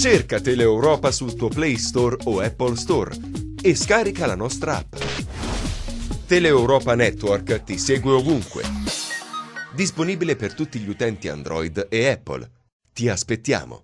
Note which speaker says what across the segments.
Speaker 1: Cerca Teleeuropa sul tuo Play Store o Apple Store e scarica la nostra app. Teleeuropa Network ti segue ovunque. Disponibile per tutti gli utenti Android e Apple. Ti aspettiamo.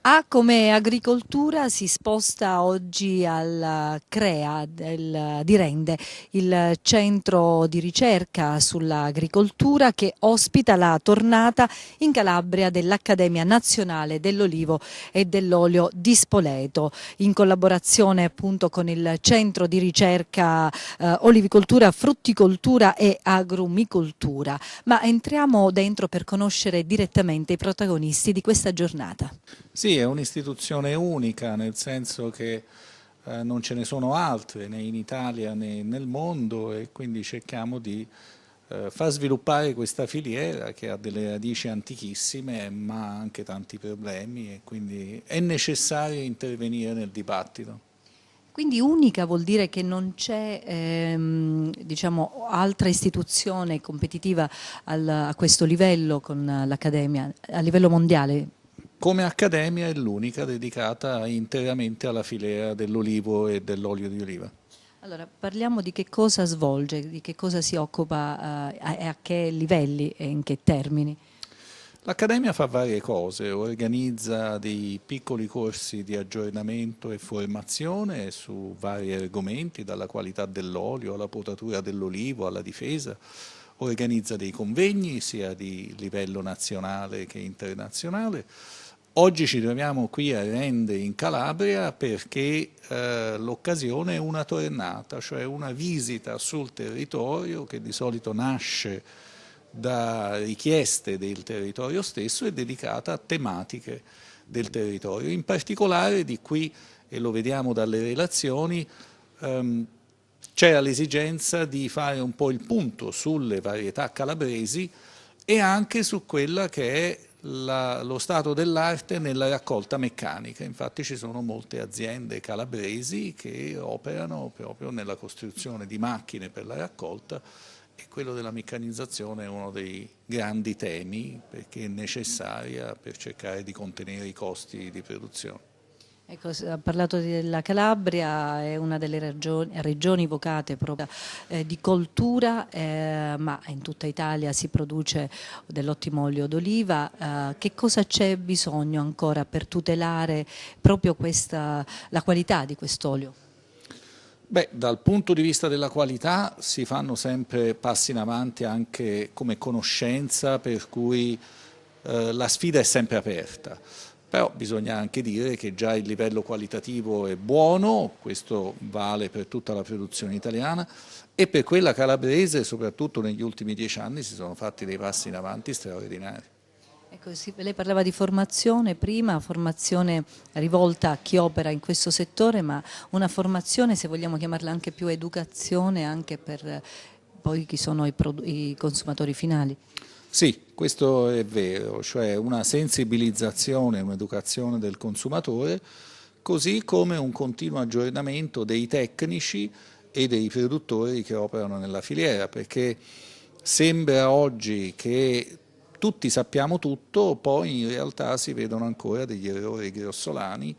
Speaker 2: A come agricoltura si sposta oggi al CREA di Rende, il centro di ricerca sull'agricoltura che ospita la tornata in Calabria dell'Accademia Nazionale dell'Olivo e dell'Olio di Spoleto, in collaborazione appunto con il centro di ricerca olivicoltura, frutticoltura e agrumicoltura. Ma entriamo dentro per conoscere direttamente i protagonisti di questa giornata.
Speaker 3: Sì, è un'istituzione unica, nel senso che non ce ne sono altre né in Italia né nel mondo, e quindi cerchiamo di far sviluppare questa filiera che ha delle radici antichissime ma anche tanti problemi, e quindi è necessario intervenire nel dibattito.
Speaker 2: Quindi unica vuol dire che non c'è diciamo, altra istituzione competitiva a questo livello con l'Accademia, a livello mondiale?
Speaker 3: Come Accademia è l'unica dedicata interamente alla filiera dell'olivo e dell'olio di oliva.
Speaker 2: Allora, parliamo di che cosa svolge, di che cosa si occupa e a che livelli e in che termini.
Speaker 3: L'Accademia fa varie cose, organizza dei piccoli corsi di aggiornamento e formazione su vari argomenti, dalla qualità dell'olio alla potatura dell'olivo alla difesa, organizza dei convegni sia di livello nazionale che internazionale. Oggi ci troviamo qui a Rende in Calabria perché l'occasione è una tornata, cioè una visita sul territorio che di solito nasce da richieste del territorio stesso e dedicata a tematiche del territorio. In particolare di qui, e lo vediamo dalle relazioni, c'era l'esigenza di fare un po' il punto sulle varietà calabresi e anche su quella che è lo stato dell'arte nella raccolta meccanica. Infatti ci sono molte aziende calabresi che operano proprio nella costruzione di macchine per la raccolta, e quello della meccanizzazione è uno dei grandi temi perché è necessaria per cercare di contenere i costi di produzione.
Speaker 2: Ecco, ha parlato della Calabria, è una delle regioni vocate proprio di coltura, ma in tutta Italia si produce dell'ottimo olio d'oliva. Che cosa c'è bisogno ancora per tutelare proprio la qualità di quest'olio?
Speaker 3: Beh, dal punto di vista della qualità si fanno sempre passi in avanti anche come conoscenza, per cui la sfida è sempre aperta. Però bisogna anche dire che già il livello qualitativo è buono, questo vale per tutta la produzione italiana, e per quella calabrese, soprattutto negli ultimi 10 anni, si sono fatti dei passi in avanti straordinari.
Speaker 2: Ecco, sì, lei parlava di formazione prima, formazione rivolta a chi opera in questo settore, ma una formazione, se vogliamo chiamarla anche più educazione, anche per poi chi sono i consumatori finali.
Speaker 3: Sì, questo è vero, cioè una sensibilizzazione, un'educazione del consumatore, così come un continuo aggiornamento dei tecnici e dei produttori che operano nella filiera, perché sembra oggi che tutti sappiamo tutto, poi in realtà si vedono ancora degli errori grossolani,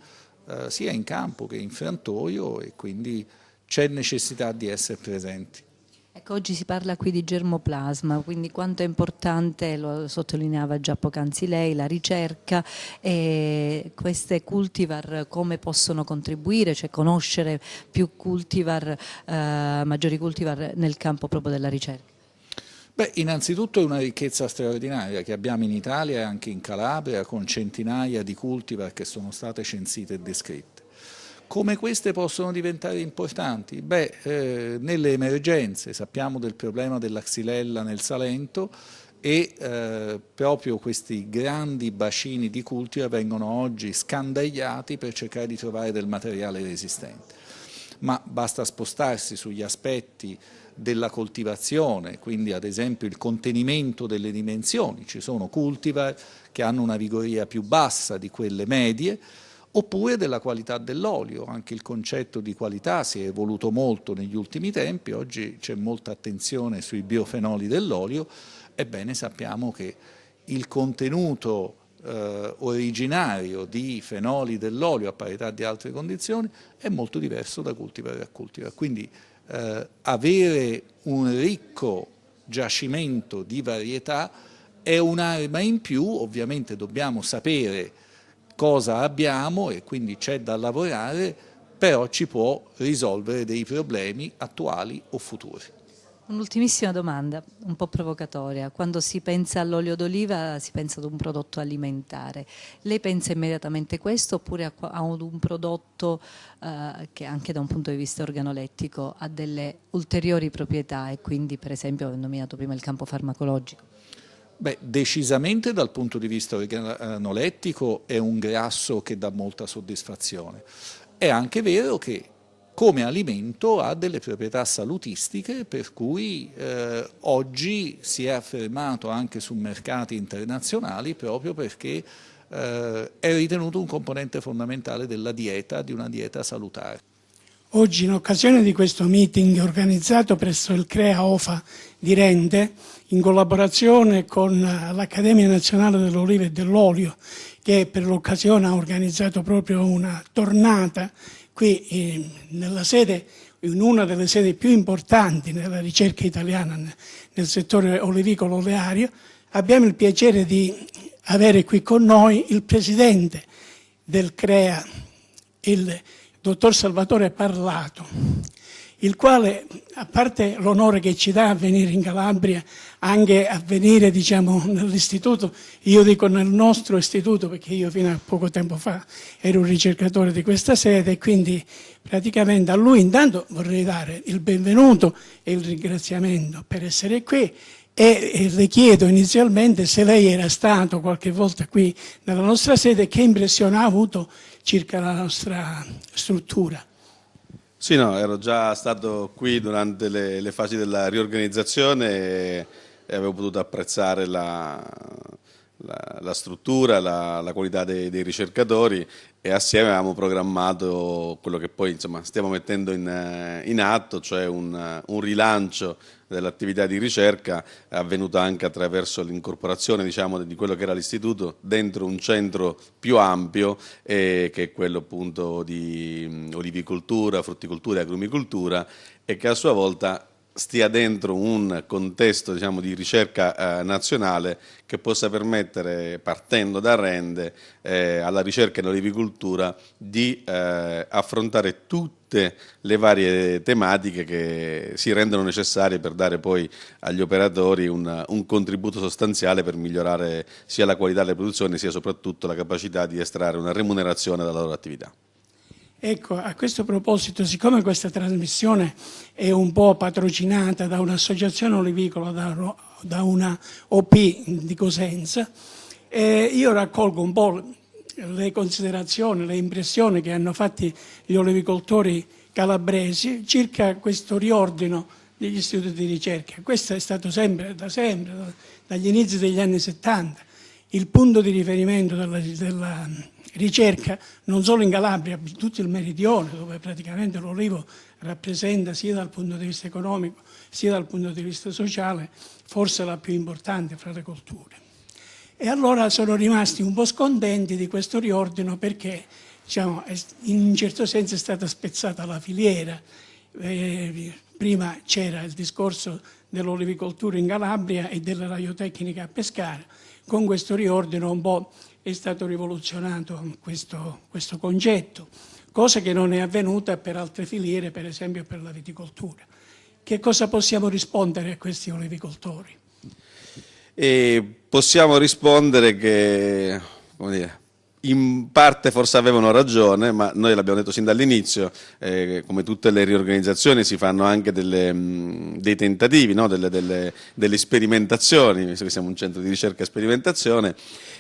Speaker 3: sia in campo che in frantoio, e quindi c'è necessità di essere presenti.
Speaker 2: Ecco, oggi si parla qui di germoplasma, quindi quanto è importante, lo sottolineava già poc'anzi lei, la ricerca e queste cultivar come possono contribuire, cioè conoscere più cultivar, maggiori cultivar nel campo proprio della ricerca.
Speaker 3: Beh, innanzitutto è una ricchezza straordinaria che abbiamo in Italia e anche in Calabria, con centinaia di cultivar che sono state censite e descritte. Come queste possono diventare importanti? Beh, nelle emergenze sappiamo del problema della xylella nel Salento e proprio questi grandi bacini di cultivar vengono oggi scandagliati per cercare di trovare del materiale resistente. Ma basta spostarsi sugli aspetti della coltivazione, quindi ad esempio il contenimento delle dimensioni, ci sono cultivar che hanno una vigoria più bassa di quelle medie, oppure della qualità dell'olio. Anche il concetto di qualità si è evoluto molto negli ultimi tempi, oggi c'è molta attenzione sui biofenoli dell'olio, ebbene sappiamo che il contenuto originario di fenoli dell'olio a parità di altre condizioni è molto diverso da cultivar a cultivar. Quindi avere un ricco giacimento di varietà è un'arma in più, ovviamente dobbiamo sapere cosa abbiamo e quindi c'è da lavorare, però ci può risolvere dei problemi attuali o futuri.
Speaker 2: Un'ultimissima domanda, un po' provocatoria. Quando si pensa all'olio d'oliva si pensa ad un prodotto alimentare. Lei pensa immediatamente questo oppure a un prodotto che anche da un punto di vista organolettico ha delle ulteriori proprietà e quindi per esempio ho nominato prima il campo farmacologico?
Speaker 3: Beh, decisamente dal punto di vista organolettico è un grasso che dà molta soddisfazione. È anche vero che come alimento ha delle proprietà salutistiche per cui oggi si è affermato anche su mercati internazionali proprio perché è ritenuto un componente fondamentale della dieta, di una dieta salutare.
Speaker 4: Oggi, in occasione di questo meeting organizzato presso il CREA OFA di Rende, in collaborazione con l'Accademia Nazionale dell'Oliva e dell'Olio, che per l'occasione ha organizzato proprio una tornata qui nella sede, in una delle sedi più importanti nella ricerca italiana nel settore olivicolo-oleario, abbiamo il piacere di avere qui con noi il presidente del CREA, il dottor Salvatore Parlato, il quale, a parte l'onore che ci dà a venire in Calabria, anche a venire nell'istituto, io dico nel nostro istituto perché io fino a poco tempo fa ero un ricercatore di questa sede e quindi praticamente a lui intanto vorrei dare il benvenuto e il ringraziamento per essere qui e le chiedo inizialmente se lei era stato qualche volta qui nella nostra sede e che impressione ha avuto circa la nostra struttura.
Speaker 5: Sì, no, ero già stato qui durante le fasi della riorganizzazione e avevo potuto apprezzare la struttura, la qualità dei ricercatori e assieme avevamo programmato quello che poi insomma, stiamo mettendo in atto, cioè un rilancio dell'attività di ricerca avvenuto anche attraverso l'incorporazione diciamo, di quello che era l'istituto dentro un centro più ampio che è quello appunto di olivicoltura, frutticoltura e agrumicoltura e che a sua volta stia dentro un contesto diciamo, di ricerca nazionale che possa permettere, partendo da Rende, alla ricerca in olivicoltura di affrontare tutte le varie tematiche che si rendono necessarie per dare poi agli operatori un contributo sostanziale per migliorare sia la qualità delle produzioni sia soprattutto la capacità di estrarre una remunerazione dalla loro attività.
Speaker 4: Ecco, a questo proposito, siccome questa trasmissione è un po' patrocinata da un'associazione olivicola, da una OP di Cosenza, io raccolgo un po' le considerazioni, le impressioni che hanno fatto gli olivicoltori calabresi circa questo riordino degli istituti di ricerca. Questo è stato da sempre, dagli inizi degli anni 70, il punto di riferimento della ricerca non solo in Calabria, ma in tutto il meridione, dove praticamente l'olivo rappresenta sia dal punto di vista economico sia dal punto di vista sociale forse la più importante fra le colture. E allora sono rimasti un po' scontenti di questo riordino perché diciamo, in un certo senso è stata spezzata la filiera. Prima c'era il discorso dell'olivicoltura in Calabria e della radiotecnica a Pescara. Con questo riordino un po' è stato rivoluzionato questo concetto, cosa che non è avvenuta per altre filiere, per esempio per la viticoltura. Che cosa possiamo rispondere a questi olivicoltori?
Speaker 5: e possiamo rispondere che, come dire, in parte forse avevano ragione, ma noi l'abbiamo detto sin dall'inizio, come tutte le riorganizzazioni si fanno anche dei tentativi, no? delle sperimentazioni, visto che siamo un centro di ricerca e sperimentazione,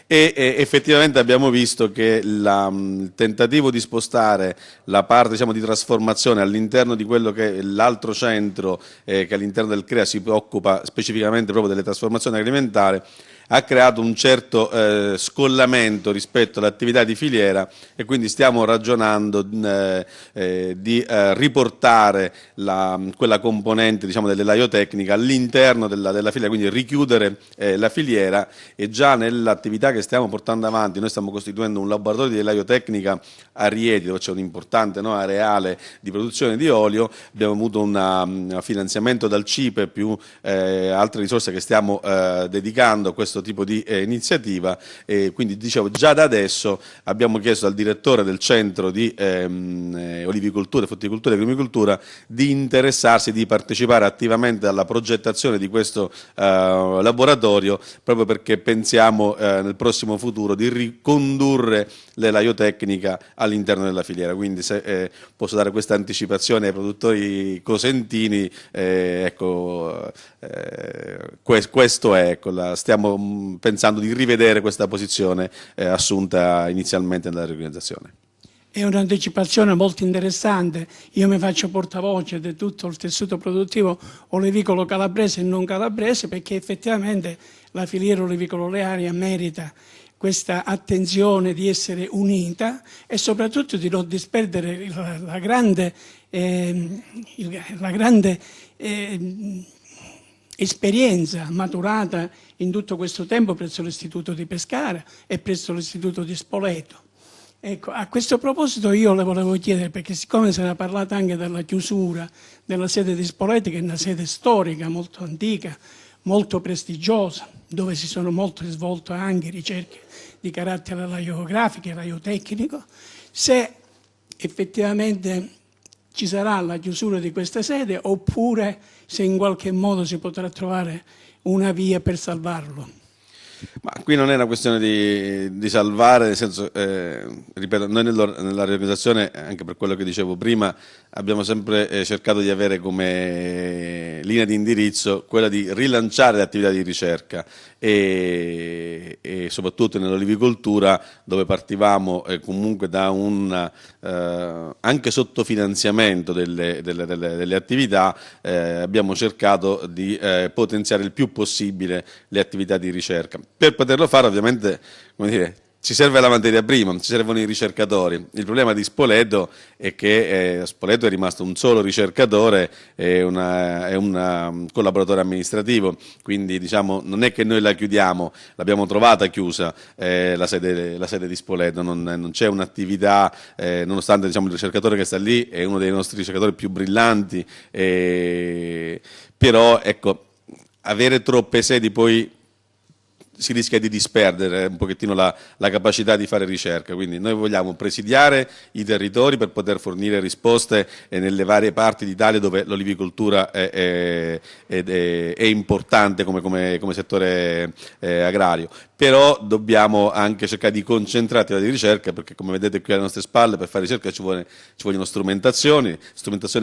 Speaker 5: e effettivamente abbiamo visto che il tentativo di spostare la parte, diciamo, di trasformazione all'interno di quello che è l'altro centro che all'interno del CREA si occupa specificamente proprio delle trasformazioni alimentari, ha creato un certo scollamento rispetto all'attività di filiera, e quindi stiamo ragionando di riportare quella componente, diciamo, dell'elaio-tecnica all'interno della filiera, quindi richiudere la filiera. E già nell'attività che stiamo portando avanti, noi stiamo costituendo un laboratorio di elaio-tecnica a Rieti, dove c'è un importante, no, areale di produzione di olio. Abbiamo avuto un finanziamento dal CIPE più altre risorse che stiamo dedicando a questo tipo di iniziativa, e quindi dicevo già da adesso abbiamo chiesto al direttore del centro di olivicoltura, frutticoltura e agrumicoltura di interessarsi, di partecipare attivamente alla progettazione di questo laboratorio, proprio perché pensiamo nel prossimo futuro di ricondurre l'elaio-tecnica all'interno della filiera. Quindi se posso dare questa anticipazione ai produttori cosentini, ecco, questo è, ecco, stiamo pensando di rivedere questa posizione assunta inizialmente nella riorganizzazione.
Speaker 4: È un'anticipazione molto interessante. Io mi faccio portavoce di tutto il tessuto produttivo olivicolo calabrese e non calabrese, perché effettivamente la filiera olivicolo-olearia merita questa attenzione di essere unita e soprattutto di non disperdere la grande esperienza maturata in tutto questo tempo presso l'Istituto di Pescara e presso l'Istituto di Spoleto. Ecco, a questo proposito io le volevo chiedere, perché siccome se ne è parlato anche della chiusura della sede di Spoleto, che è una sede storica, molto antica, molto prestigiosa, dove si sono molto svolte anche ricerche di carattere elaiografico e elaio-tecnico, se effettivamente ci sarà la chiusura di questa sede oppure se in qualche modo si potrà trovare una via per salvarlo.
Speaker 5: Ma qui non è una questione di salvare, nel senso, ripeto, noi nella riorganizzazione, anche per quello che dicevo prima, abbiamo sempre cercato di avere come linea di indirizzo quella di rilanciare le attività di ricerca e soprattutto nell'olivicoltura, dove partivamo comunque da un anche sottofinanziamento delle attività, abbiamo cercato di potenziare il più possibile le attività di ricerca. Per poterlo fare, ovviamente, come dire, ci serve la materia prima, ci servono i ricercatori. Il problema di Spoleto è che Spoleto è rimasto un solo ricercatore e un collaboratore amministrativo, quindi diciamo non è che noi la chiudiamo, l'abbiamo trovata chiusa la sede di Spoleto, non c'è un'attività, nonostante, diciamo, il ricercatore che sta lì è uno dei nostri ricercatori più brillanti, però ecco, avere troppe sedi poi si rischia di disperdere un pochettino la capacità di fare ricerca. Quindi noi vogliamo presidiare i territori per poter fornire risposte nelle varie parti d'Italia dove l'olivicoltura è importante come settore agrario, però dobbiamo anche cercare di concentrare l'attività di ricerca, perché come vedete qui alle nostre spalle per fare ricerca ci vogliono strumentazioni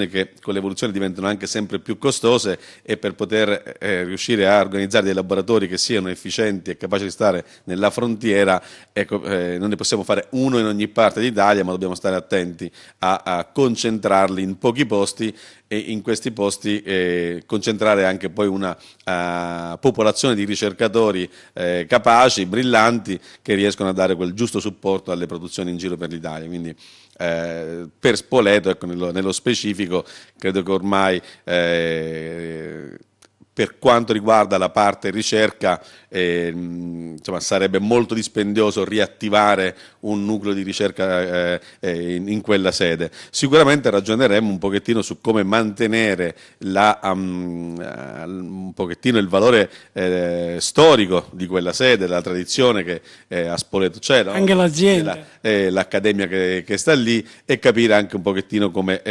Speaker 5: che con l'evoluzione diventano anche sempre più costose, e per poter riuscire a organizzare dei laboratori che siano efficienti e capaci di stare nella frontiera, ecco, non ne possiamo fare uno in ogni parte d'Italia, ma dobbiamo stare attenti a concentrarli in pochi posti, e in questi posti concentrare anche poi una popolazione di ricercatori capaci, brillanti, che riescono a dare quel giusto supporto alle produzioni in giro per l'Italia. Quindi per Spoleto, ecco, nello specifico, credo che ormai per quanto riguarda la parte ricerca, insomma, sarebbe molto dispendioso riattivare un nucleo di ricerca in quella sede. Sicuramente ragioneremo un pochettino su come mantenere un pochettino il valore storico di quella sede, la tradizione che a Spoleto c'è, no?
Speaker 4: Anche l'azienda.
Speaker 5: L'accademia che sta lì, e capire anche un pochettino come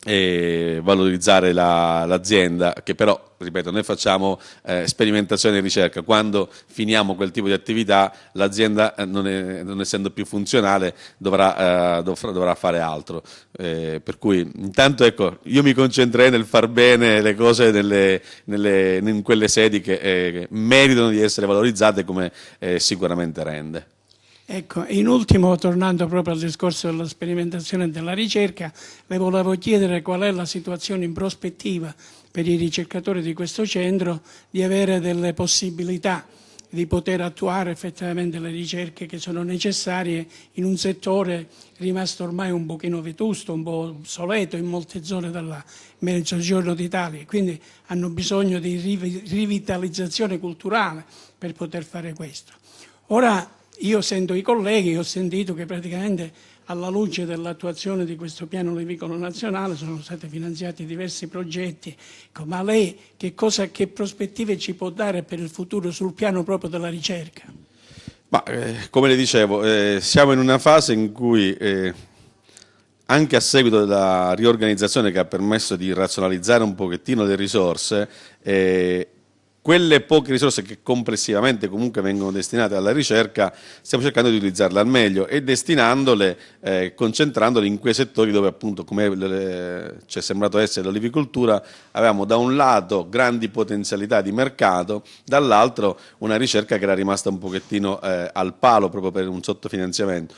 Speaker 5: e valorizzare l'azienda, che però, ripeto, noi facciamo sperimentazione e ricerca. Quando finiamo quel tipo di attività, l'azienda, non essendo più funzionale, dovrà fare altro. Per cui intanto, ecco, io mi concentrerei nel far bene le cose in quelle sedi che meritano di essere valorizzate, come sicuramente rende.
Speaker 4: Ecco, in ultimo, tornando proprio al discorso della sperimentazione e della ricerca, le volevo chiedere qual è la situazione in prospettiva per i ricercatori di questo centro di avere delle possibilità di poter attuare effettivamente le ricerche che sono necessarie in un settore rimasto ormai un pochino vetusto, un po' obsoleto in molte zone del mezzogiorno d'Italia, quindi hanno bisogno di rivitalizzazione culturale per poter fare questo. Ora, io sento i colleghi, ho sentito che praticamente alla luce dell'attuazione di questo piano olivicolo nazionale sono stati finanziati diversi progetti, ma lei che prospettive ci può dare per il futuro sul piano proprio della ricerca?
Speaker 5: Ma, come le dicevo, siamo in una fase in cui, anche a seguito della riorganizzazione che ha permesso di razionalizzare un pochettino le risorse, quelle poche risorse che complessivamente comunque vengono destinate alla ricerca, stiamo cercando di utilizzarle al meglio e destinandole, concentrandole in quei settori dove, appunto, come ci è sembrato essere l'olivicoltura, avevamo da un lato grandi potenzialità di mercato, dall'altro una ricerca che era rimasta un pochettino al palo proprio per un sottofinanziamento.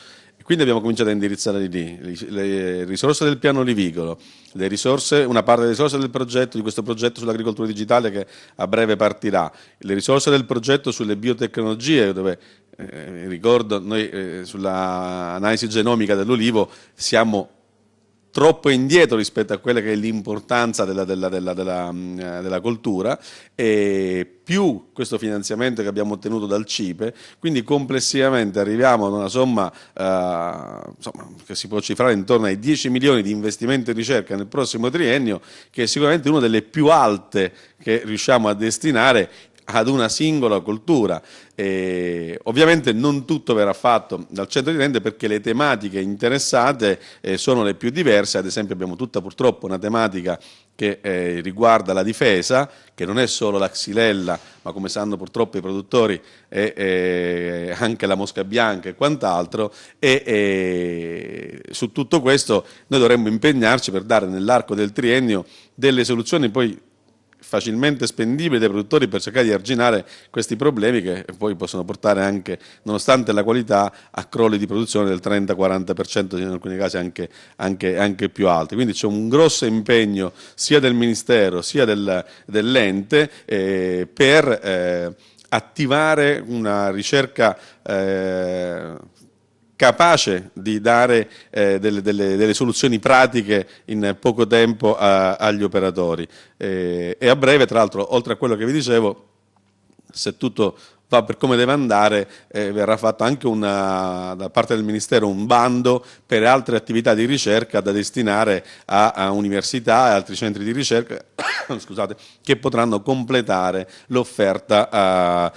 Speaker 5: Quindi abbiamo cominciato a indirizzare lì le risorse del piano olivicolo, una parte delle risorse di questo progetto sull'agricoltura digitale che a breve partirà, le risorse del progetto sulle biotecnologie, dove ricordo noi sull'analisi genomica dell'olivo siamo troppo indietro rispetto a quella che è l'importanza della coltura, e più questo finanziamento che abbiamo ottenuto dal CIPE, quindi complessivamente arriviamo ad una somma che si può cifrare intorno ai 10 milioni di investimento in ricerca nel prossimo triennio, che è sicuramente una delle più alte che riusciamo a destinare ad una singola coltura. Ovviamente non tutto verrà fatto dal centro di Rende, perché le tematiche interessate sono le più diverse. Ad esempio abbiamo tutta purtroppo una tematica che riguarda la difesa, che non è solo la xylella, ma come sanno purtroppo i produttori anche la mosca bianca e quant'altro, e su tutto questo noi dovremmo impegnarci per dare nell'arco del triennio delle soluzioni poi facilmente spendibili dai produttori, per cercare di arginare questi problemi che poi possono portare anche, nonostante la qualità, a crolli di produzione del 30-40%, in alcuni casi anche più alti. Quindi c'è un grosso impegno sia del Ministero sia dell'ente per attivare una ricerca capace di dare delle soluzioni pratiche in poco tempo agli operatori. E a breve, tra l'altro, oltre a quello che vi dicevo, se tutto va per come deve andare, verrà fatto anche da parte del Ministero un bando per altre attività di ricerca da destinare a università e altri centri di ricerca scusate, che potranno completare l'offerta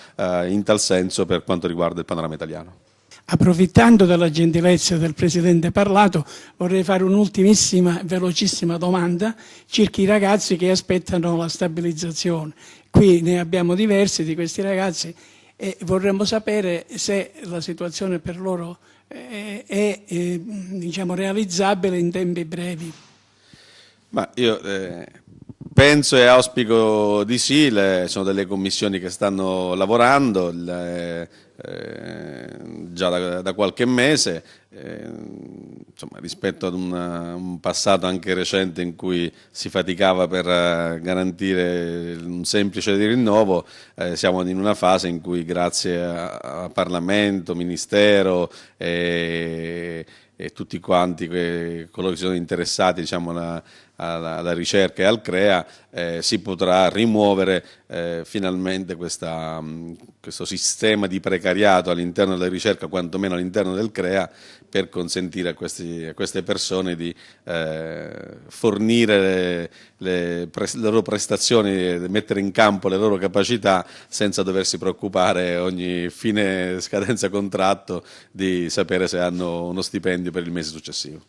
Speaker 5: in tal senso per quanto riguarda il panorama italiano.
Speaker 4: Approfittando della gentilezza del Presidente parlato, vorrei fare un'ultimissima, velocissima domanda circa i ragazzi che aspettano la stabilizzazione. Qui ne abbiamo diversi di questi ragazzi e vorremmo sapere se la situazione per loro è diciamo, realizzabile in tempi brevi.
Speaker 5: Ma io penso e auspico di sì, sono delle commissioni che stanno lavorando già da qualche mese, insomma, rispetto ad un passato anche recente in cui si faticava per garantire un semplice rinnovo, siamo in una fase in cui grazie a Parlamento, Ministero e tutti quanti coloro che sono interessati, diciamo, alla ricerca e al CREA, si potrà rimuovere finalmente questo sistema di precariato all'interno della ricerca, quantomeno all'interno del CREA, per consentire a queste persone di fornire le loro prestazioni, mettere in campo le loro capacità senza doversi preoccupare ogni fine scadenza contratto di sapere se hanno uno stipendio per il mese successivo.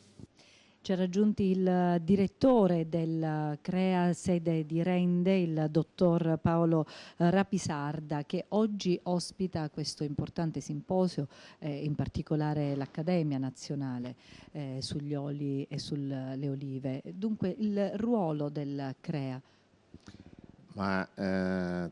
Speaker 2: Ci ha raggiunti il direttore del CREA sede di Rende, il dottor Paolo Rapisarda, che oggi ospita questo importante simposio, in particolare l'Accademia Nazionale sugli oli e sulle olive. Dunque il ruolo del CREA.
Speaker 6: Ma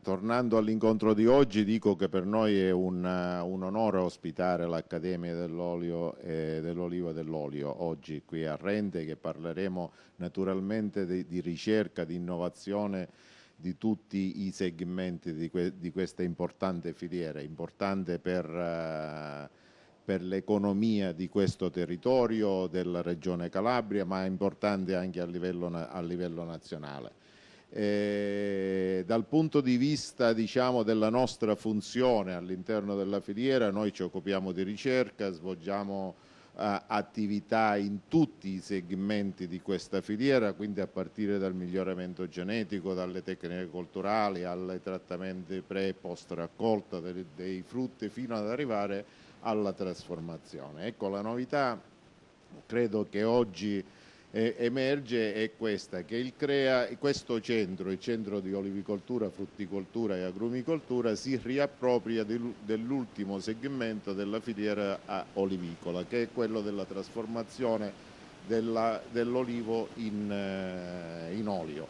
Speaker 6: tornando all'incontro di oggi, dico che per noi è un onore ospitare l'Accademia dell'Olio e dell'Oliva e dell'Olio oggi qui a Rende, che parleremo naturalmente di ricerca, di innovazione di tutti i segmenti di questa importante filiera, importante per l'economia di questo territorio, della Regione Calabria, ma importante anche a livello nazionale. Dal punto di vista, diciamo, della nostra funzione all'interno della filiera, noi ci occupiamo di ricerca, svolgiamo attività in tutti i segmenti di questa filiera, quindi a partire dal miglioramento genetico, dalle tecniche colturali, ai trattamenti pre e post raccolta dei frutti, fino ad arrivare alla trasformazione. Ecco, la novità credo che oggi emerge è questa, che il CREA, questo centro, il centro di olivicoltura, frutticoltura e agrumicoltura, si riappropria dell'ultimo segmento della filiera olivicola, che è quello della trasformazione dell'olivo in olio.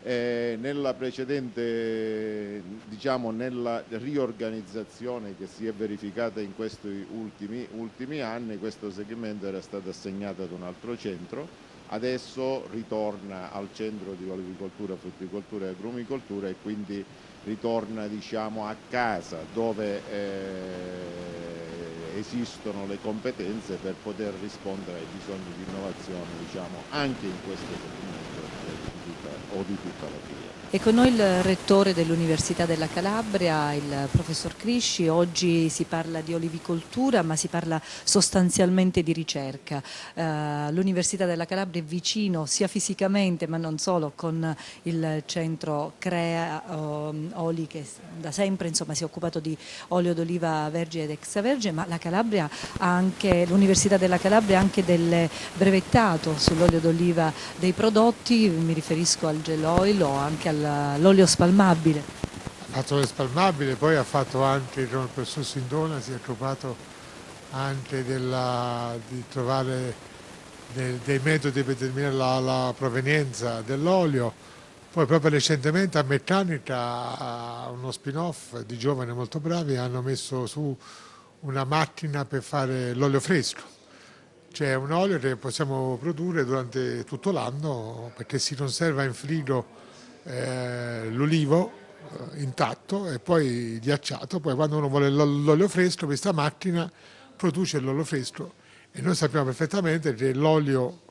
Speaker 6: Nella precedente, diciamo, nella riorganizzazione che si è verificata in questi ultimi anni, questo segmento era stato assegnato ad un altro centro. Adesso ritorna al centro di olivicoltura, frutticoltura e agrumicoltura, e quindi ritorna, diciamo, a casa, dove esistono le competenze per poter rispondere ai bisogni di innovazione, diciamo, anche in questo segmento o di tutta la filiera.
Speaker 2: E con noi il rettore dell'Università della Calabria, il professor Crisci. Oggi si parla di olivicoltura, ma si parla sostanzialmente di ricerca. L'Università della Calabria è vicino sia fisicamente, ma non solo, con il centro CREA Oli, che da sempre, insomma, si è occupato di olio d'oliva vergine ed extravergine, ma la Calabria ha anche, l'Università della Calabria ha anche del brevettato sull'olio d'oliva dei prodotti, mi riferisco al gel oil o anche all'olio spalmabile.
Speaker 7: Ha fatto l'olio spalmabile, poi ha fatto anche, il professor Sindona si è occupato anche di trovare dei metodi per determinare la provenienza dell'olio. Poi proprio recentemente a Meccanica, uno spin-off di giovani molto bravi, hanno messo su una macchina per fare l'olio fresco. Cioè un olio che possiamo produrre durante tutto l'anno, perché si conserva in frigo l'olivo intatto e poi ghiacciato. Poi quando uno vuole l'olio fresco, questa macchina produce l'olio fresco, e noi sappiamo perfettamente che l'olio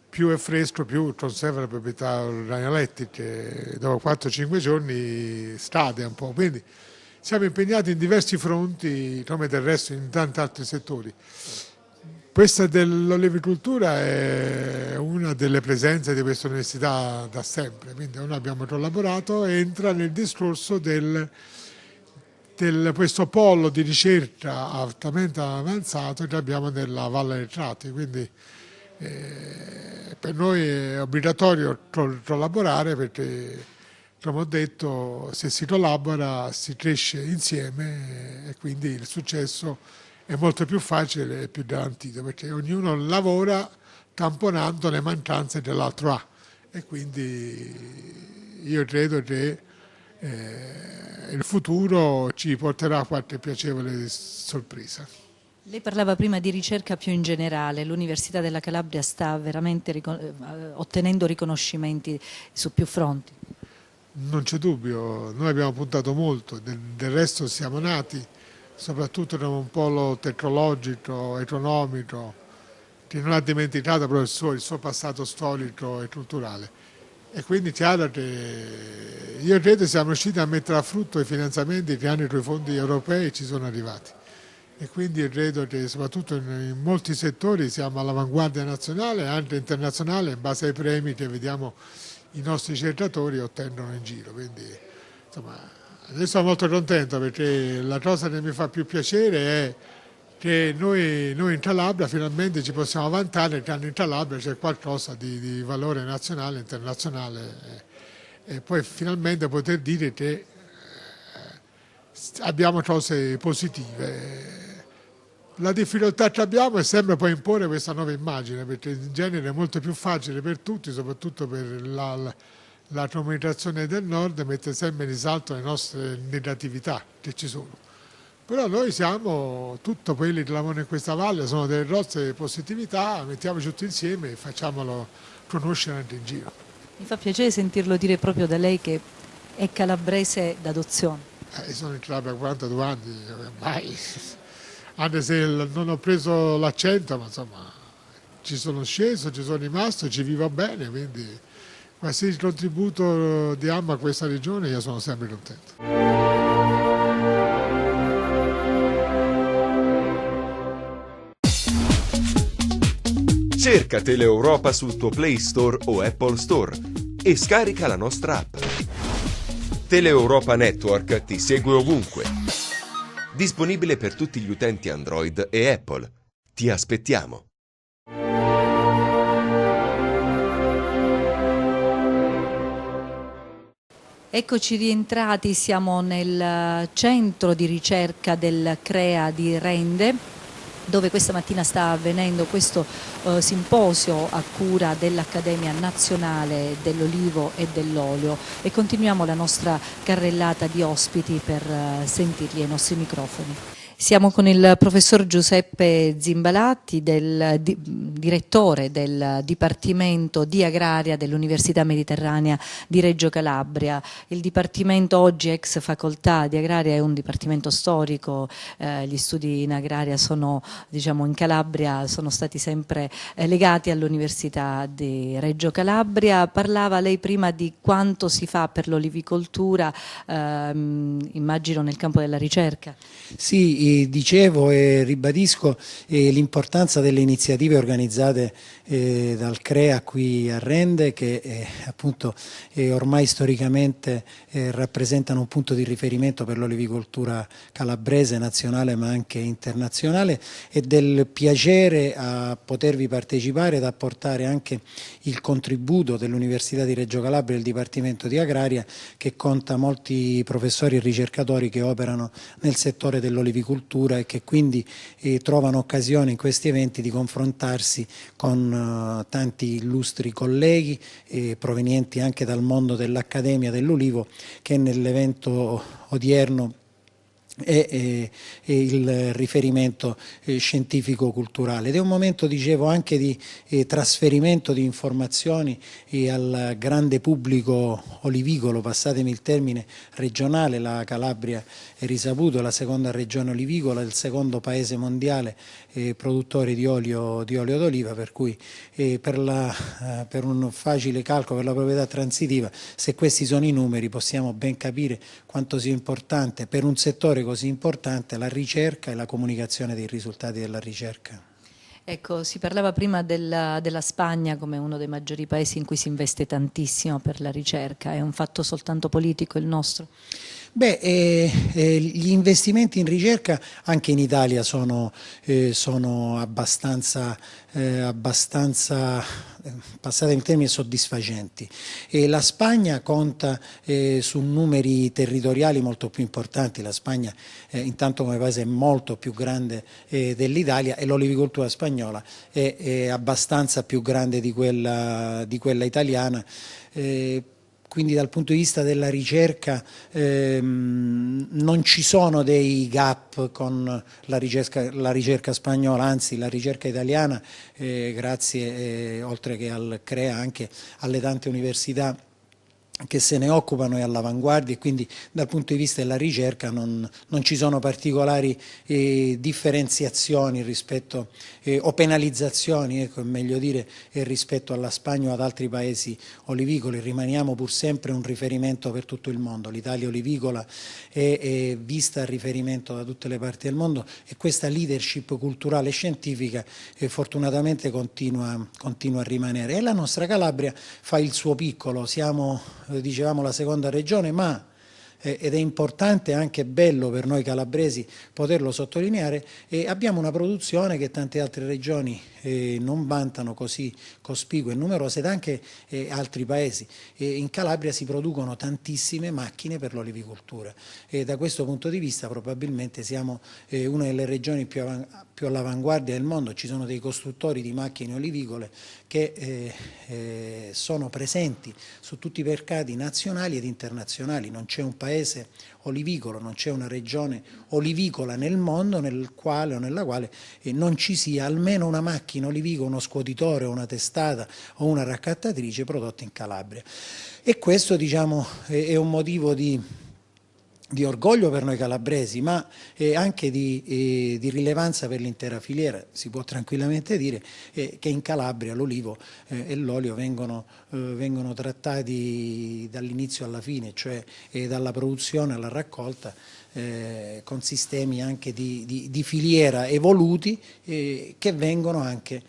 Speaker 7: più è fresco più conserva le proprietà organolettiche, dopo 4-5 giorni scade un po'. Quindi siamo impegnati in diversi fronti, come del resto in tanti altri settori. Questa dell'olivicoltura è una delle presenze di questa università da sempre, quindi noi abbiamo collaborato, e entra nel discorso questo polo di ricerca altamente avanzato che abbiamo nella Valle dei Trati. Quindi per noi è obbligatorio collaborare, perché, come ho detto, se si collabora si cresce insieme, e quindi il successo è molto più facile e più garantito, perché ognuno lavora tamponando le mancanze che l'altro ha, e quindi io credo che il futuro ci porterà a qualche piacevole sorpresa.
Speaker 2: Lei parlava prima di ricerca più in generale. L'Università della Calabria sta veramente ottenendo riconoscimenti su più fronti.
Speaker 7: Non c'è dubbio, noi abbiamo puntato molto, del resto siamo nati soprattutto da un polo tecnologico, economico, che non ha dimenticato però il suo passato storico e culturale. E quindi è chiaro che io credo siamo riusciti a mettere a frutto i finanziamenti che anche con i fondi europei ci sono arrivati. E quindi io credo che soprattutto in molti settori siamo all'avanguardia nazionale e anche internazionale, in base ai premi che vediamo i nostri ricercatori ottengono in giro. Quindi, insomma, adesso sono molto contento, perché la cosa che mi fa più piacere è che noi in Calabria finalmente ci possiamo vantare che in Calabria c'è qualcosa di valore nazionale e internazionale e poi finalmente poter dire che abbiamo cose positive. La difficoltà che abbiamo è sempre poi imporre questa nuova immagine, perché in genere è molto più facile per tutti, soprattutto per la comunicazione del nord, mette sempre in risalto le nostre negatività che ci sono. Però noi siamo, tutto quelli che lavorano in questa valle sono delle grosse positività, mettiamoci tutti insieme e facciamolo conoscere anche in giro.
Speaker 2: Mi fa piacere sentirlo dire proprio da lei che è calabrese d'adozione.
Speaker 7: Sono in Calabria da 42 anni, ormai, anche se non ho preso l'accento, ma insomma ci sono sceso, ci sono rimasto, ci vivo bene, quindi qualsiasi contributo diamo a questa regione io sono sempre contento.
Speaker 1: Cerca Teleeuropa sul tuo Play Store o Apple Store e scarica la nostra app. Teleeuropa Network ti segue ovunque. Disponibile per tutti gli utenti Android e Apple. Ti aspettiamo.
Speaker 2: Eccoci rientrati, siamo nel centro di ricerca del CREA di Rende, dove questa mattina sta avvenendo questo simposio a cura dell'Accademia Nazionale dell'Olivo e dell'Olio e continuiamo la nostra carrellata di ospiti per sentirli ai nostri microfoni. Siamo con il professor Giuseppe Zimbalatti, direttore del Dipartimento di Agraria dell'Università Mediterranea di Reggio Calabria. Il Dipartimento oggi ex facoltà di Agraria è un dipartimento storico, gli studi in agraria sono, diciamo, in Calabria sono stati sempre legati all'Università di Reggio Calabria. Parlava lei prima di quanto si fa per l'olivicoltura, immagino nel campo della ricerca.
Speaker 8: Sì, dicevo e ribadisco l'importanza delle iniziative organizzate dal CREA qui a Rende che appunto ormai storicamente rappresentano un punto di riferimento per l'olivicoltura calabrese, nazionale ma anche internazionale, e del piacere a potervi partecipare ed apportare anche il contributo dell'Università di Reggio Calabria e del Dipartimento di Agraria, che conta molti professori e ricercatori che operano nel settore dell'olivicoltura e che quindi trovano occasione in questi eventi di confrontarsi con tanti illustri colleghi provenienti anche dal mondo dell'Accademia dell'Olivo, che nell'evento odierno è il riferimento scientifico-culturale ed è un momento, dicevo, anche di trasferimento di informazioni al grande pubblico olivicolo, passatemi il termine, regionale. La Calabria è risaputo, la seconda regione olivicola, il secondo paese mondiale produttore di olio d'oliva, per cui per un facile calcolo per la proprietà transitiva, se questi sono i numeri, possiamo ben capire quanto sia importante per un settore così importante la ricerca e la comunicazione dei risultati della ricerca.
Speaker 2: Ecco, si parlava prima della Spagna come uno dei maggiori paesi in cui si investe tantissimo per la ricerca. È un fatto soltanto politico il nostro?
Speaker 8: Gli investimenti in ricerca anche in Italia sono abbastanza passatemi il termine, soddisfacenti. La Spagna conta su numeri territoriali molto più importanti. La Spagna intanto come paese è molto più grande dell'Italia e l'olivicoltura spagnola è abbastanza più grande di quella italiana. Quindi dal punto di vista della ricerca non ci sono dei gap con la ricerca spagnola, anzi la ricerca italiana, grazie oltre che al CREA anche alle tante università che se ne occupano, è all'avanguardia, e quindi dal punto di vista della ricerca non ci sono particolari differenziazioni rispetto o penalizzazioni, ecco, è meglio dire, rispetto alla Spagna o ad altri paesi olivicoli. Rimaniamo pur sempre un riferimento per tutto il mondo. L'Italia olivicola è vista a riferimento da tutte le parti del mondo e questa leadership culturale e scientifica fortunatamente continua a rimanere. E la nostra Calabria fa il suo piccolo. Siamo, dicevamo, la seconda regione, ma ed è importante, anche bello per noi calabresi poterlo sottolineare, abbiamo una produzione che tante altre regioni non vantano così cospicue e numerose, ed anche altri paesi. In Calabria si producono tantissime macchine per l'olivicoltura e da questo punto di vista probabilmente siamo una delle regioni più all'avanguardia del mondo. Ci sono dei costruttori di macchine olivicole che sono presenti su tutti i mercati nazionali ed internazionali. Non c'è un paese olivicolo, non c'è una regione olivicola nel mondo nel quale o nella quale non ci sia almeno una macchina olivicola, uno scuotitore o una testata o una raccattatrice prodotta in Calabria. E questo, diciamo, è un motivo di orgoglio per noi calabresi, ma anche di rilevanza per l'intera filiera. Si può tranquillamente dire che in Calabria l'olivo e l'olio vengono trattati dall'inizio alla fine, cioè dalla produzione alla raccolta, con sistemi anche di filiera evoluti che vengono anche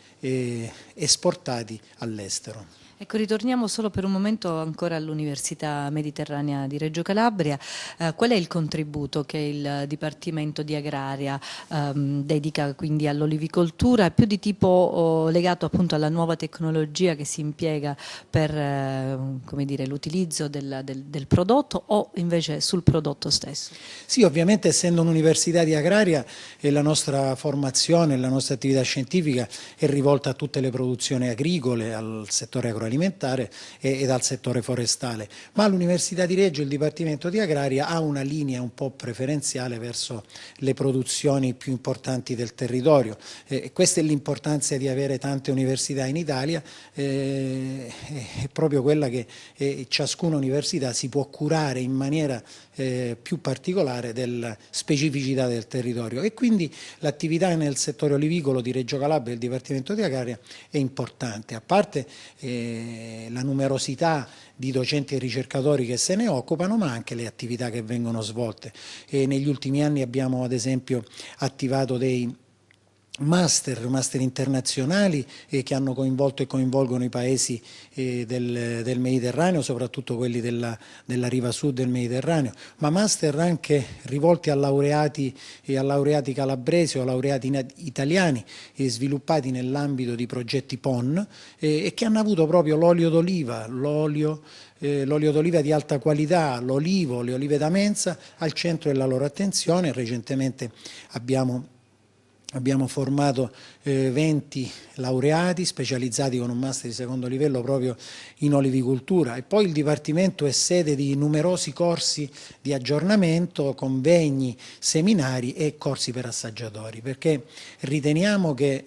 Speaker 8: esportati all'estero.
Speaker 2: Ecco, ritorniamo solo per un momento ancora all'Università Mediterranea di Reggio Calabria. Qual è il contributo che il Dipartimento di Agraria dedica quindi all'olivicoltura, più di tipo legato appunto alla nuova tecnologia che si impiega per come dire, l'utilizzo del prodotto, o invece sul prodotto stesso?
Speaker 8: Sì, ovviamente essendo un'università di agraria la nostra formazione, la nostra attività scientifica è rivolta a tutte le produzioni agricole, al settore agroalimentare ed al settore forestale, ma all'Università di Reggio il Dipartimento di Agraria ha una linea un po' preferenziale verso le produzioni più importanti del territorio. Questa è l'importanza di avere tante università in Italia, è proprio quella che ciascuna università si può curare in maniera più particolare della specificità del territorio, e quindi l'attività nel settore olivicolo di Reggio Calabria del Dipartimento di Agraria è importante, a parte la numerosità di docenti e ricercatori che se ne occupano, ma anche le attività che vengono svolte. Negli ultimi anni abbiamo ad esempio attivato dei master internazionali che hanno coinvolto e coinvolgono i paesi del Mediterraneo, soprattutto quelli della riva sud del Mediterraneo, ma master anche rivolti a laureati calabresi o a laureati italiani sviluppati nell'ambito di progetti PON e che hanno avuto proprio l'olio d'oliva, l'olio d'oliva di alta qualità, l'olivo, le olive da mensa al centro della loro attenzione. Recentemente abbiamo formato 20 laureati specializzati con un master di secondo livello proprio in olivicoltura, e poi il Dipartimento è sede di numerosi corsi di aggiornamento, convegni, seminari e corsi per assaggiatori, perché riteniamo che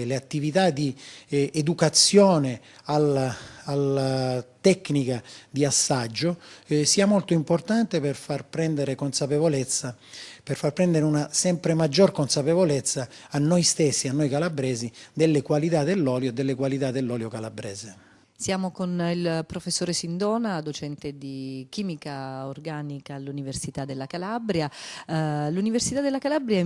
Speaker 8: le attività di educazione alla tecnica di assaggio sia molto importante per far prendere consapevolezza, per far prendere una sempre maggior consapevolezza a noi stessi, a noi calabresi, delle qualità dell'olio e delle qualità dell'olio calabrese.
Speaker 2: Siamo con il professore Sindona, docente di chimica organica all'Università della Calabria. L'Università della Calabria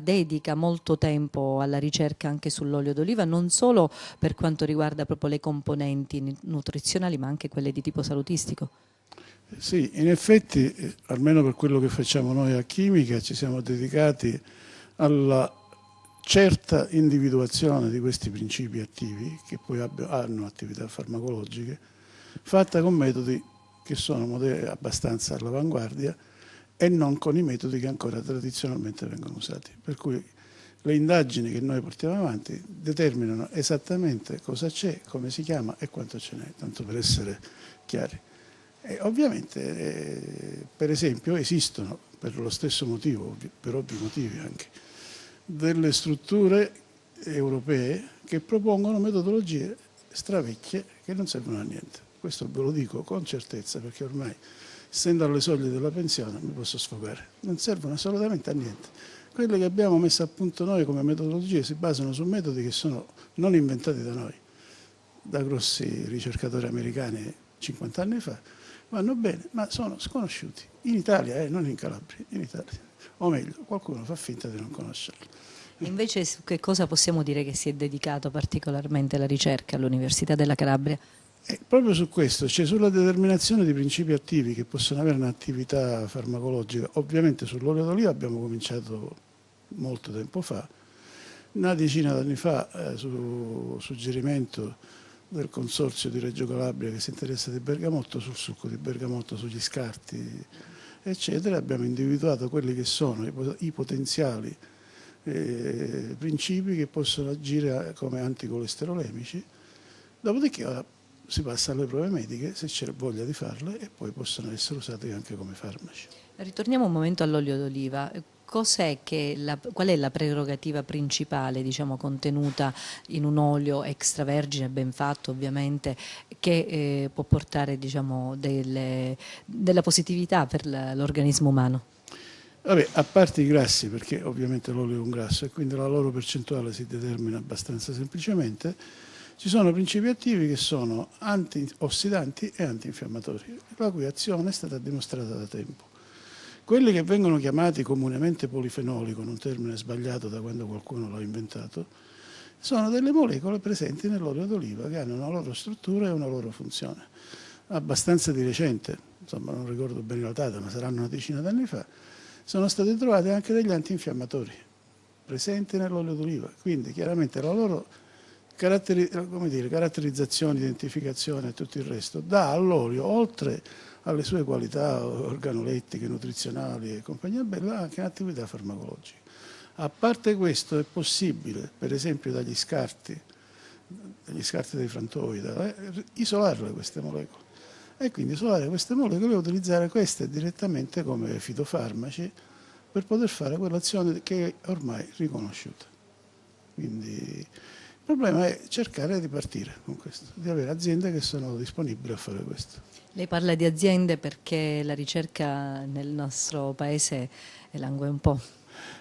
Speaker 2: dedica molto tempo alla ricerca anche sull'olio d'oliva, non solo per quanto riguarda proprio le componenti nutrizionali, ma anche quelle di tipo salutistico.
Speaker 9: Sì, in effetti, almeno per quello che facciamo noi a chimica, ci siamo dedicati alla certa individuazione di questi principi attivi, che poi hanno attività farmacologiche, fatta con metodi che sono abbastanza all'avanguardia e non con i metodi che ancora tradizionalmente vengono usati. Per cui le indagini che noi portiamo avanti determinano esattamente cosa c'è, come si chiama e quanto ce n'è, tanto per essere chiari. E ovviamente, per esempio, esistono, per lo stesso motivo, per ovvi motivi anche, delle strutture europee che propongono metodologie stravecchie che non servono a niente. Questo ve lo dico con certezza, perché ormai, essendo alle soglie della pensione, mi posso sfogare. Non servono assolutamente a niente. Quelle che abbiamo messo a punto noi come metodologie si basano su metodi che sono non inventati da noi, da grossi ricercatori americani 50 anni fa. Vanno bene, ma sono sconosciuti. In Italia, non in Calabria, in Italia. O meglio, qualcuno fa finta di non conoscerli.
Speaker 2: E invece su che cosa possiamo dire che si è dedicato particolarmente alla ricerca all'Università della Calabria?
Speaker 9: E proprio su questo, cioè sulla determinazione di principi attivi che possono avere un'attività farmacologica, ovviamente sull'olio d'oliva abbiamo cominciato molto tempo fa, una decina d'anni fa su suggerimento del consorzio di Reggio Calabria che si interessa di bergamotto, sul succo di bergamotto, sugli scarti, eccetera, abbiamo individuato quelli che sono i potenziali principi che possono agire come anticolesterolemici, dopodiché ora si passa alle prove mediche se c'è voglia di farle e poi possono essere usati anche come farmaci.
Speaker 2: Ritorniamo un momento all'olio d'oliva. Qual è la prerogativa principale, diciamo, contenuta in un olio extravergine ben fatto, ovviamente, che può portare, diciamo, della positività per l'organismo umano?
Speaker 9: Vabbè, a parte i grassi, perché ovviamente l'olio è un grasso e quindi la loro percentuale si determina abbastanza semplicemente, ci sono principi attivi che sono antiossidanti e antinfiammatori, la cui azione è stata dimostrata da tempo. Quelli che vengono chiamati comunemente polifenoli, con un termine sbagliato da quando qualcuno l'ha inventato, sono delle molecole presenti nell'olio d'oliva che hanno una loro struttura e una loro funzione. Abbastanza di recente, insomma non ricordo bene la data, ma saranno una decina d'anni fa, sono state trovate anche degli antinfiammatori presenti nell'olio d'oliva, quindi chiaramente la loro caratterizzazione, identificazione e tutto il resto dà all'olio, oltre alle sue qualità organolettiche, nutrizionali e compagnia bella, anche un'attività farmacologica. A parte questo è possibile, per esempio dagli scarti dei frantoi, isolarle queste molecole. E quindi isolare queste molecole e utilizzare queste direttamente come fitofarmaci per poter fare quell'azione che è ormai riconosciuta. Quindi il problema è cercare di partire con questo, di avere aziende che sono disponibili a fare questo.
Speaker 2: Lei parla di aziende perché la ricerca nel nostro paese langue un po'.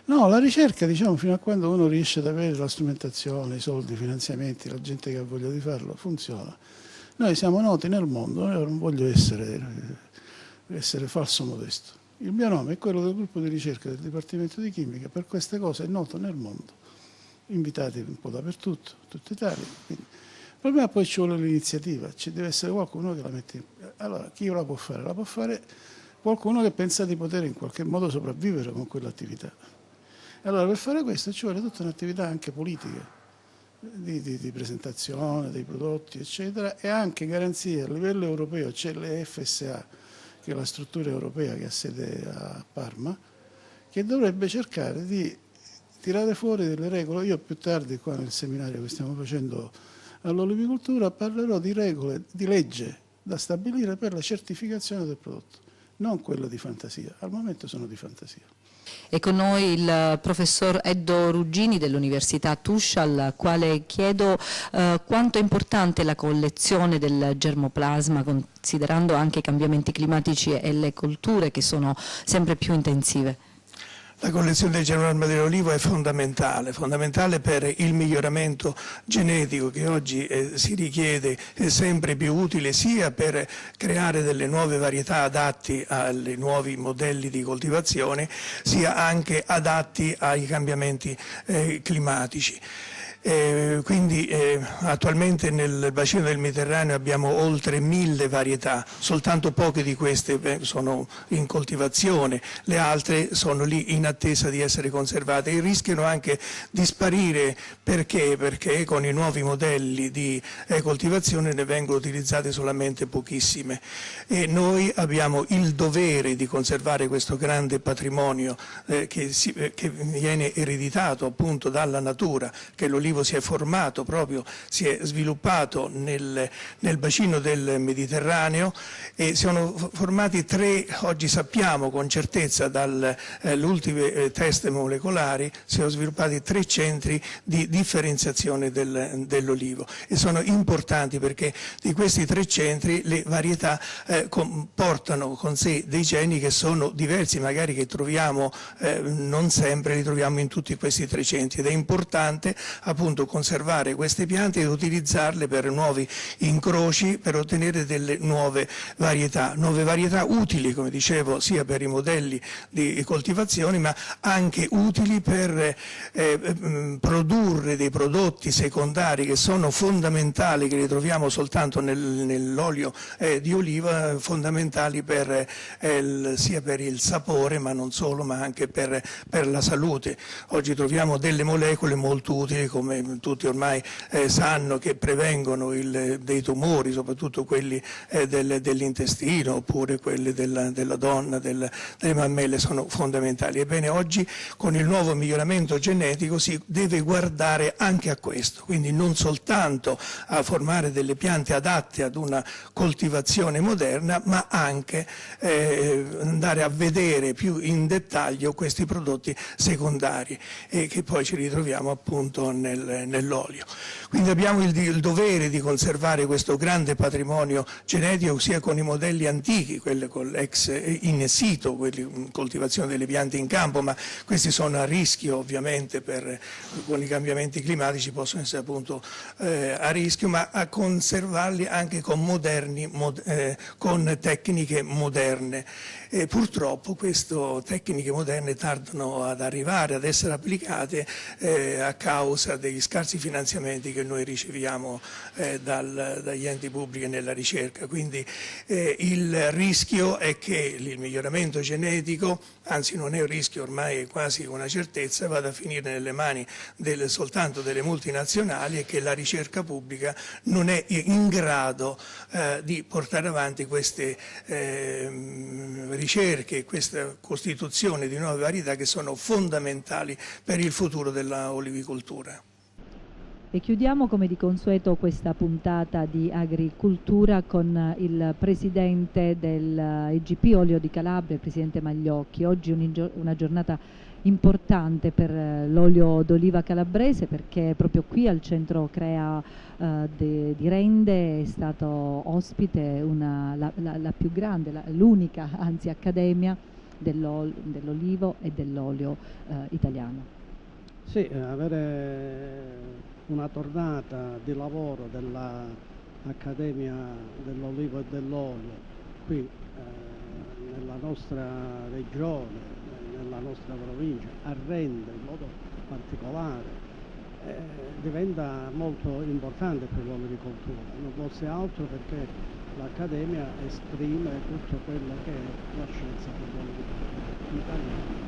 Speaker 9: No, la ricerca, diciamo, fino a quando uno riesce ad avere la strumentazione, i soldi, i finanziamenti, la gente che ha voglia di farlo, funziona. Noi siamo noti nel mondo, io non voglio essere falso modesto. Il mio nome è quello del gruppo di ricerca del Dipartimento di Chimica, per queste cose è noto nel mondo, invitati un po' dappertutto, tutta Italia. Quindi, il problema poi ci vuole l'iniziativa, ci deve essere qualcuno che la mette in piedi. Allora, chi la può fare? La può fare qualcuno che pensa di poter in qualche modo sopravvivere con quell'attività. Allora, per fare questo ci vuole tutta un'attività anche politica, di presentazione dei prodotti, eccetera, e anche garanzie a livello europeo. C'è l'EFSA, che è la struttura europea che ha sede a Parma, che dovrebbe cercare di tirare fuori delle regole. Io più tardi, qua nel seminario che stiamo facendo all'olivicoltura, parlerò di regole di legge da stabilire per la certificazione del prodotto, non quella di fantasia. Al momento sono di fantasia.
Speaker 2: È con noi il professor Eddo Ruggini dell'Università Tuscia, al quale chiedo quanto è importante la collezione del germoplasma, considerando anche i cambiamenti climatici e le colture che sono sempre più intensive.
Speaker 10: La collezione del germoplasma dell'olivo è fondamentale per il miglioramento genetico che oggi si richiede, è sempre più utile sia per creare delle nuove varietà adatti ai nuovi modelli di coltivazione, sia anche adatti ai cambiamenti climatici. Quindi attualmente nel bacino del Mediterraneo abbiamo oltre 1000 varietà, soltanto poche di queste sono in coltivazione, le altre sono lì in attesa di essere conservate e rischiano anche di sparire. Perché con i nuovi modelli di coltivazione ne vengono utilizzate solamente pochissime e noi abbiamo il dovere di conservare questo grande patrimonio che viene ereditato appunto dalla natura, che l'olivo si è formato proprio, si è sviluppato nel bacino del Mediterraneo e sono formati oggi sappiamo con certezza dalle ultime test molecolari, si sono sviluppati 3 centri di differenziazione dell'olivo e sono importanti perché di questi 3 centri le varietà portano con sé dei geni che sono diversi, magari che troviamo non sempre li troviamo in tutti questi 3 centri ed è importante a appunto conservare queste piante ed utilizzarle per nuovi incroci, per ottenere delle nuove varietà utili, come dicevo, sia per i modelli di coltivazione, ma anche utili per produrre dei prodotti secondari che sono fondamentali, che li troviamo soltanto nell'olio di oliva, fondamentali sia per il sapore, ma non solo, ma anche per la salute. Oggi troviamo delle molecole molto utili, come tutti ormai sanno, che prevengono dei tumori, soprattutto quelli dell'intestino, oppure quelli della donna, delle mammelle, sono fondamentali. Ebbene, oggi con il nuovo miglioramento genetico si deve guardare anche a questo, quindi non soltanto a formare delle piante adatte ad una coltivazione moderna, ma anche andare a vedere più in dettaglio questi prodotti secondari che poi ci ritroviamo appunto nell'olio. Quindi abbiamo il dovere di conservare questo grande patrimonio genetico, sia con i modelli antichi, quelli con l'ex in situ, quelli coltivazione delle piante in campo, ma questi sono a rischio ovviamente con i cambiamenti climatici, possono essere appunto a rischio, ma a conservarli anche con con tecniche moderne. Purtroppo queste tecniche moderne tardano ad arrivare, ad essere applicate a causa degli scarsi finanziamenti che noi riceviamo dagli enti pubblici nella ricerca. Quindi il rischio è che il miglioramento genetico, anzi non è un rischio, ormai è quasi una certezza, vada a finire nelle mani soltanto delle multinazionali, e che la ricerca pubblica non è in grado di portare avanti queste ricerche, questa costituzione di nuove varietà che sono fondamentali per il futuro della olivicoltura.
Speaker 2: E chiudiamo come di consueto questa puntata di agricoltura con il presidente del IGP Olio di Calabria, il presidente Magliocchi. Oggi una giornata importante per l'olio d'oliva calabrese, perché proprio qui al centro CREA di Rende è stato ospite la più grande, l'unica anzi accademia dell'olivo e dell'olio italiano.
Speaker 11: Sì, avere una tornata di lavoro dell'Accademia dell'Olivo e dell'Olio qui nella nostra regione, nella nostra provincia, a Rende in modo particolare, diventa molto importante per l'olivicoltura. Non fosse altro perché l'Accademia esprime tutto quello che è la scienza dell'olivicoltura italiana.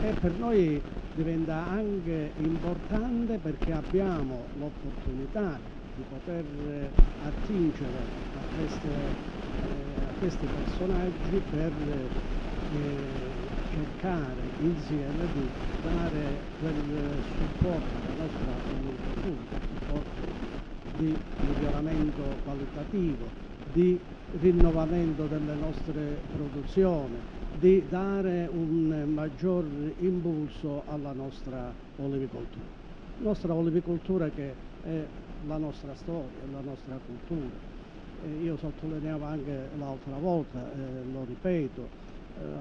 Speaker 11: E per noi diventa anche importante perché abbiamo l'opportunità di poter attingere a questi personaggi per cercare insieme di dare quel supporto alla nostra agricoltura, supporto di miglioramento qualitativo, di rinnovamento delle nostre produzioni, di dare un maggior impulso alla nostra olivicoltura. La nostra olivicoltura che è la nostra storia, la nostra cultura. Io sottolineavo anche l'altra volta, lo ripeto,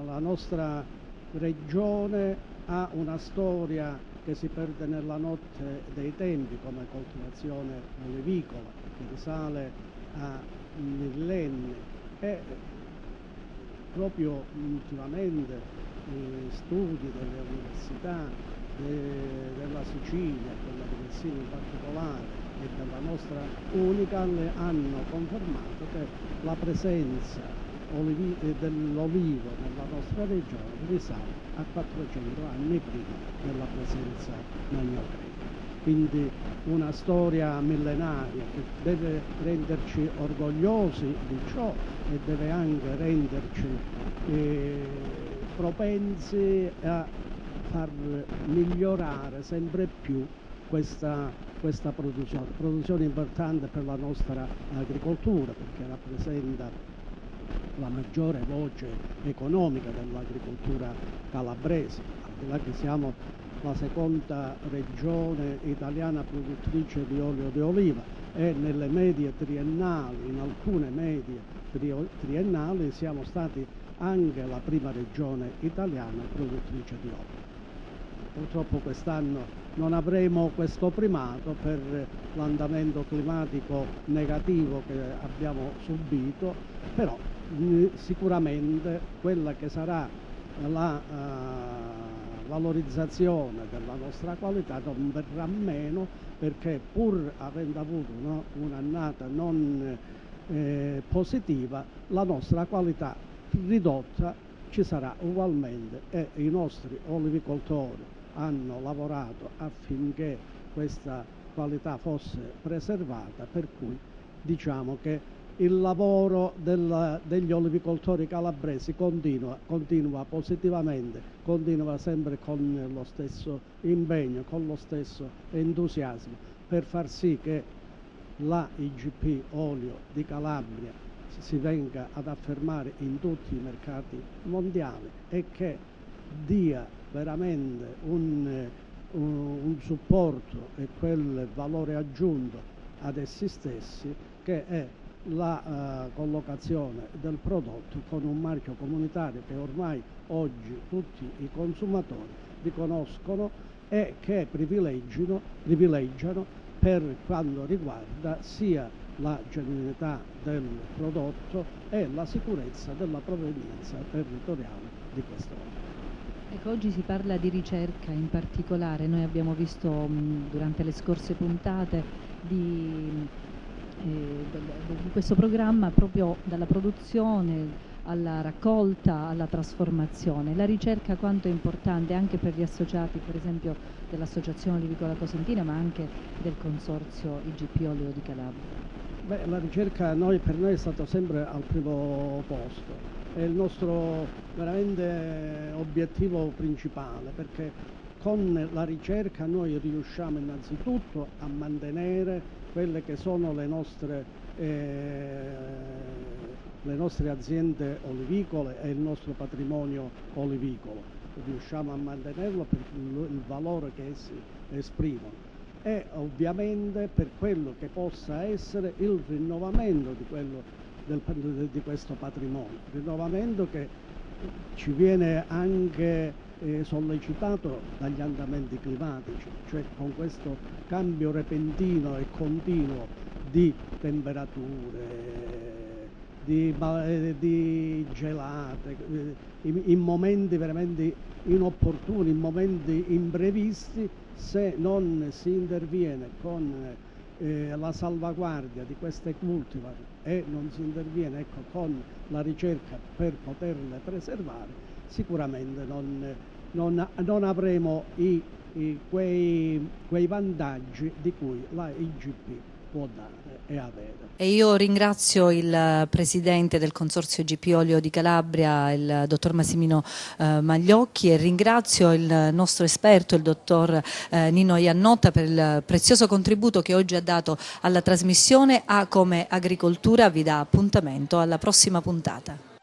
Speaker 11: la nostra regione ha una storia che si perde nella notte dei tempi come coltivazione olivicola, che risale a millenni e proprio ultimamente studi delle università della Sicilia, della Messina in particolare e della nostra Unical hanno confermato che la presenza dell'olivo nella nostra regione risale a 400 anni prima della presenza magno-greca. Quindi una storia millenaria che deve renderci orgogliosi di ciò e deve anche renderci propensi a far migliorare sempre più questa produzione importante per la nostra agricoltura, perché rappresenta la maggiore voce economica dell'agricoltura calabrese, al di là che siamo la seconda regione italiana produttrice di olio di oliva e nelle medie triennali, in alcune medie triennali siamo stati anche la prima regione italiana produttrice di olio. Purtroppo quest'anno non avremo questo primato per l'andamento climatico negativo che abbiamo subito, però sicuramente quella che sarà la valorizzazione della nostra qualità non verrà meno, perché pur avendo avuto un'annata non positiva, la nostra qualità ridotta ci sarà ugualmente, e i nostri olivicoltori hanno lavorato affinché questa qualità fosse preservata, per cui diciamo che il lavoro degli olivicoltori calabresi continua positivamente, continua sempre con lo stesso impegno, con lo stesso entusiasmo, per far sì che la IGP Olio di Calabria si venga ad affermare in tutti i mercati mondiali e che dia veramente un supporto e quel valore aggiunto ad essi stessi, che è la collocazione del prodotto con un marchio comunitario che ormai oggi tutti i consumatori riconoscono e che privilegiano per quanto riguarda sia la genuinità del prodotto e la sicurezza della provenienza territoriale di questo olio.
Speaker 2: Ecco, oggi si parla di ricerca in particolare. Noi abbiamo visto durante le scorse puntate di questo programma proprio dalla produzione alla raccolta, alla trasformazione. La ricerca quanto è importante anche per gli associati, per esempio dell'Associazione Olivicola Cosentina, ma anche del Consorzio IGP Olio di Calabria?
Speaker 11: Beh, la ricerca per noi è stata sempre al primo posto, è il nostro veramente obiettivo principale, perché con la ricerca noi riusciamo innanzitutto a mantenere quelle che sono le nostre aziende olivicole e il nostro patrimonio olivicolo, riusciamo a mantenerlo per il valore che essi esprimono, e ovviamente per quello che possa essere il rinnovamento di questo patrimonio, rinnovamento che ci viene anche sollecitato dagli andamenti climatici, cioè con questo cambio repentino e continuo di temperature, di gelate, in momenti veramente inopportuni, in momenti imprevisti. Se non si interviene con la salvaguardia di queste cultivar e non si interviene con la ricerca per poterle preservare, sicuramente non avremo quei vantaggi di cui la IGP può dare e avere.
Speaker 2: E io ringrazio il presidente del Consorzio IGP Olio di Calabria, il dottor Massimino Magliocchi, e ringrazio il nostro esperto, il dottor Nino Iannotta, per il prezioso contributo che oggi ha dato alla trasmissione. A come Agricoltura vi dà appuntamento alla prossima puntata.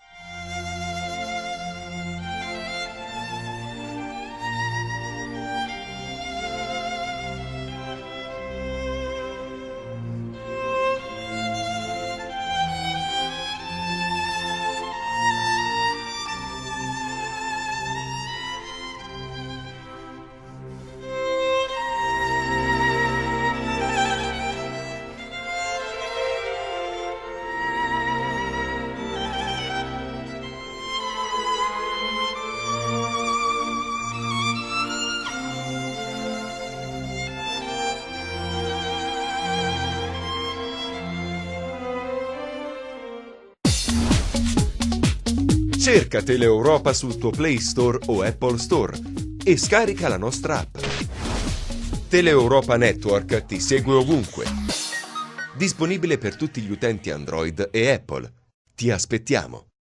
Speaker 1: Cerca Teleeuropa sul tuo Play Store o Apple Store e scarica la nostra app. Teleeuropa Network ti segue ovunque. Disponibile per tutti gli utenti Android e Apple. Ti aspettiamo!